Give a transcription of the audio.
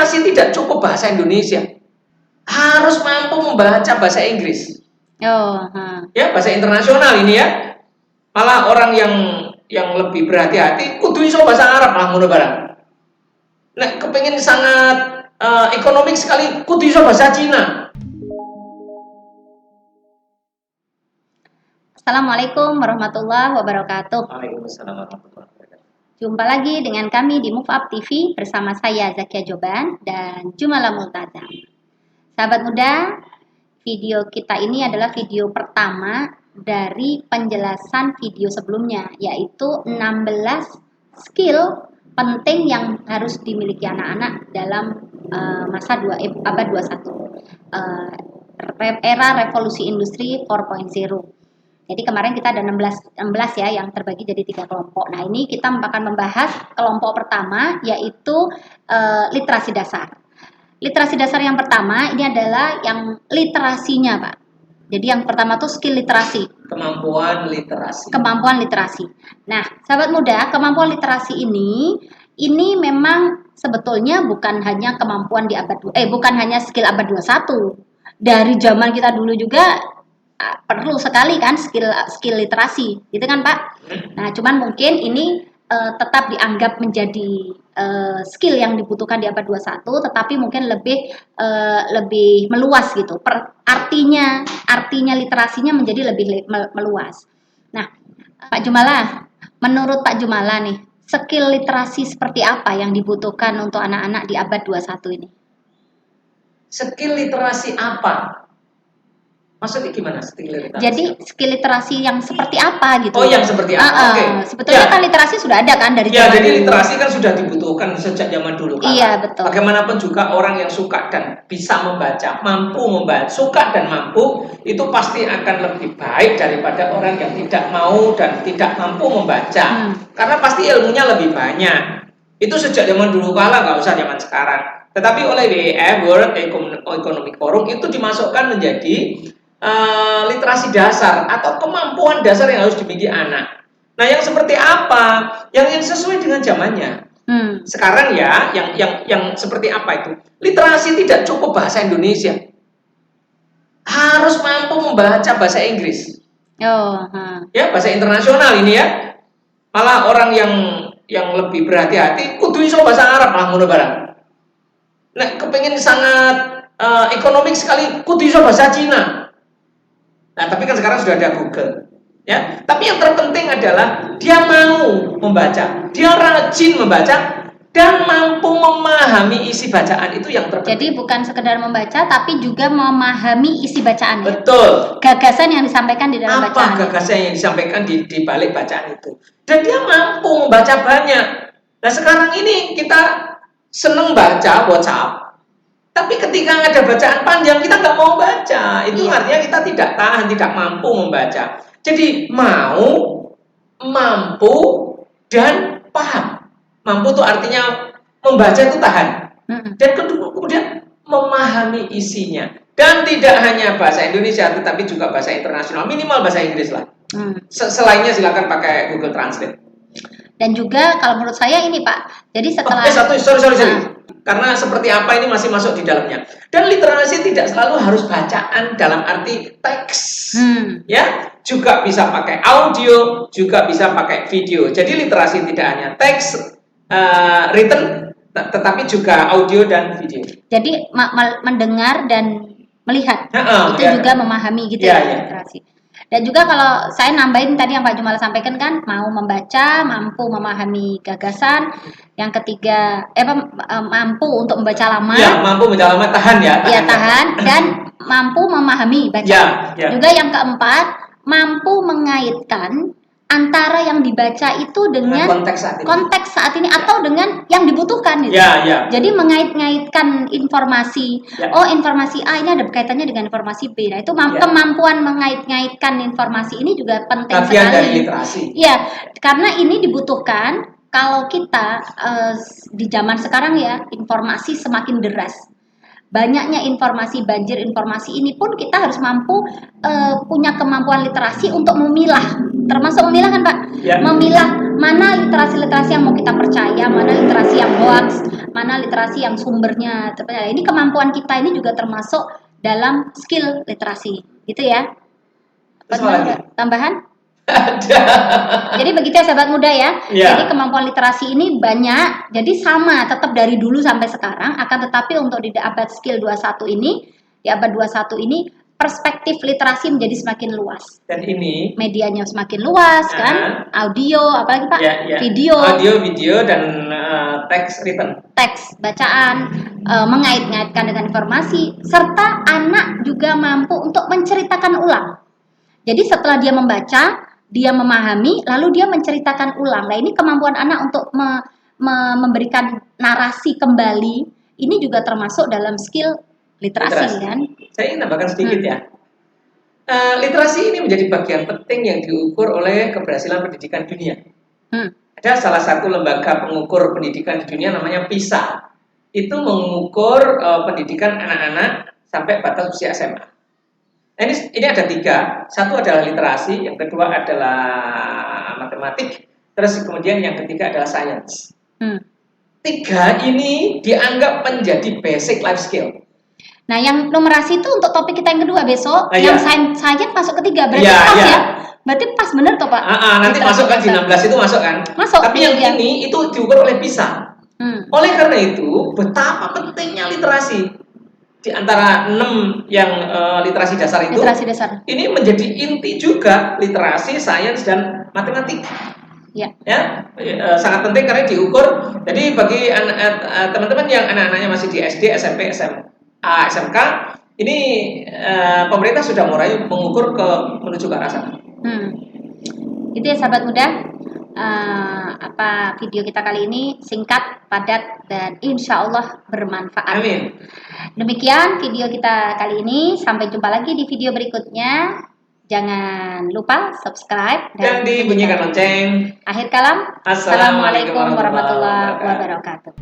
literasi tidak cukup bahasa Indonesia, harus mampu membaca bahasa Inggris. Ya, bahasa internasional ini ya. Malah orang yang lebih berhati-hati kudu iso bahasa Arab lah ngono barang. Nek kepengin sangat ekonomik sekali kudu iso bahasa Cina. Assalamualaikum warahmatullahi wabarakatuh. Waalaikumsalam warahmatullahi wabarakatuh. Jumpa lagi dengan kami di Move Up TV bersama saya Zakia Joban dan Jumala Multazam. Sahabat muda, video kita ini adalah video pertama dari penjelasan video sebelumnya, yaitu 16 skill penting yang harus dimiliki anak-anak dalam masa abad 21, era revolusi industri 4.0. Jadi kemarin kita ada 16 ya yang terbagi jadi 3 kelompok. Nah, ini kita akan membahas kelompok pertama, yaitu literasi dasar. Literasi dasar yang pertama ini adalah yang literasinya, Pak. Jadi yang pertama tuh skill literasi. Kemampuan literasi. Kemampuan literasi. Nah, sahabat muda, kemampuan literasi ini memang sebetulnya bukan hanya kemampuan di bukan hanya skill abad 21. Dari zaman kita dulu juga perlu sekali kan skill literasi, gitu kan Pak? Nah, cuman mungkin ini tetap dianggap menjadi skill yang dibutuhkan di abad 21, tetapi mungkin lebih meluas gitu. Artinya literasinya menjadi lebih meluas. Nah, Pak Jumala, menurut Pak Jumala nih, skill literasi seperti apa yang dibutuhkan untuk anak-anak di abad 21 ini? Skill literasi apa? Maksudnya gimana skill literasi? Jadi skill literasi yang seperti apa gitu? Oh, yang seperti apa? Oke. Sebetulnya kan literasi sudah ada kan dari zaman jadi literasi kan sudah dibutuhkan sejak zaman dulu kan. Iya, betul. Bagaimanapun juga orang yang suka dan bisa membaca, mampu membaca, suka dan mampu, itu pasti akan lebih baik daripada orang yang tidak mau dan tidak mampu membaca. Karena pasti ilmunya lebih banyak. Itu sejak zaman dulu kala, nggak usah zaman sekarang. Tetapi oleh WEF, World Economic Forum, itu dimasukkan menjadi literasi dasar atau kemampuan dasar yang harus dimiliki anak. Nah, yang seperti apa? Yang sesuai dengan zamannya. Sekarang ya, yang seperti apa itu? Literasi tidak cukup bahasa Indonesia, harus mampu membaca bahasa Inggris. Ya, bahasa internasional ini ya. Malah orang yang lebih berhati-hati kudu iso bahasa Arab lah ngono barang. Nek kepengin sangat ekonomik sekali kudu iso bahasa Cina. Nah, tapi kan sekarang sudah ada Google, ya. Tapi yang terpenting adalah dia mau membaca, dia rajin membaca, dan mampu memahami isi bacaan, itu yang terpenting. Jadi bukan sekedar membaca, tapi juga memahami isi bacaan. Betul. Gagasan yang disampaikan di dalam bacaan. Apa gagasan yang disampaikan di balik bacaan itu? Dan dia mampu membaca banyak. Nah, sekarang ini kita seneng baca WhatsApp. Tapi ketika ada bacaan panjang, kita nggak mau baca. Itu artinya kita tidak tahan, tidak mampu membaca. Jadi mampu, dan paham. Mampu itu artinya membaca itu tahan. Dan kemudian memahami isinya. Dan tidak hanya bahasa Indonesia, tetapi juga bahasa internasional. Minimal bahasa Inggris lah. Selainnya silakan pakai Google Translate. Dan juga kalau menurut saya ini Pak, jadi setelah sorry. Karena seperti apa ini masih masuk di dalamnya. Dan literasi tidak selalu harus bacaan dalam arti teks. Ya, juga bisa pakai audio, juga bisa pakai video. Jadi literasi tidak hanya teks written, tetapi juga audio dan video. Jadi mendengar dan melihat itu juga memahami gitu ya literasi. Dan juga kalau saya nambahin tadi yang Pak Jumala sampaikan kan, mau membaca, mampu memahami gagasan. Yang ketiga, mampu untuk membaca lama. Ya, mampu membaca lama, tahan ya. Iya, tahan. Dan mampu memahami bacaan. Juga yang keempat, mampu mengaitkan antara yang dibaca itu dengan konteks saat ini atau dengan yang dibutuhkan gitu. Jadi mengait-ngaitkan informasi. Informasi A ini ada kaitannya dengan informasi B. Nah, itu kemampuan mengait-ngaitkan informasi ini juga penting sekali. Dari literasi. Iya, karena ini dibutuhkan kalau kita di zaman sekarang ya, informasi semakin deras. Banyaknya informasi, banjir informasi ini pun kita harus mampu punya kemampuan literasi untuk memilah, termasuk memilah kan Pak, memilah mana literasi-literasi yang mau kita percaya, mana literasi yang hoax, mana literasi yang sumbernya terpercaya. Ini kemampuan kita ini juga termasuk dalam skill literasi, gitu ya. Terus apa lagi? Tambahan? Ada. Jadi begitu ya sahabat muda ya. Ya. Jadi kemampuan literasi ini banyak, jadi sama tetap dari dulu sampai sekarang, akan tetapi untuk di abad skill 21 ini, di abad 21 ini perspektif literasi menjadi semakin luas. Dan ini medianya semakin luas kan, audio, apalagi Pak, video dan teks written, teks bacaan, mengait-ngaitkan dengan informasi, serta anak juga mampu untuk menceritakan ulang. Jadi setelah dia membaca, dia memahami, lalu dia menceritakan ulang. Nah ini kemampuan anak untuk memberikan narasi kembali, ini juga termasuk dalam skill literasi. Kan? Saya ingin tambahkan sedikit ya. Literasi ini menjadi bagian penting yang diukur oleh keberhasilan pendidikan dunia. Ada salah satu lembaga pengukur pendidikan di dunia namanya PISA. Itu mengukur pendidikan anak-anak sampai batas usia SMA. Nah, ini ada 3. Satu adalah literasi, yang kedua adalah matematik, terus kemudian yang ketiga adalah sains. 3 ini dianggap menjadi basic life skill. Nah, yang numerasi itu untuk topik kita yang kedua besok, yang sains masuk ketiga, berarti pas ya? Berarti pas bener toh Pak? Nanti masuk kan di 16 itu masuk kan? Masuk. Tapi yang ini itu diukur oleh PISA. Oleh karena itu, betapa pentingnya literasi di antara 6 yang literasi dasar itu. Literasi dasar. Ini menjadi inti juga literasi, sains dan matematik. Ya, sangat penting karena diukur. Jadi bagi teman-teman yang anak-anaknya masih di SD, SMP, SMA, SMK, ini pemerintah sudah mulai mengukur menuju ke arah sana. Itu ya sahabat muda. Video kita kali ini singkat, padat, dan insya Allah bermanfaat. Amin. Demikian video kita kali ini. Sampai jumpa lagi di video berikutnya. Jangan lupa subscribe dan dibunyikan lonceng. Akhir kalam, assalamualaikum warahmatullahi wabarakatuh.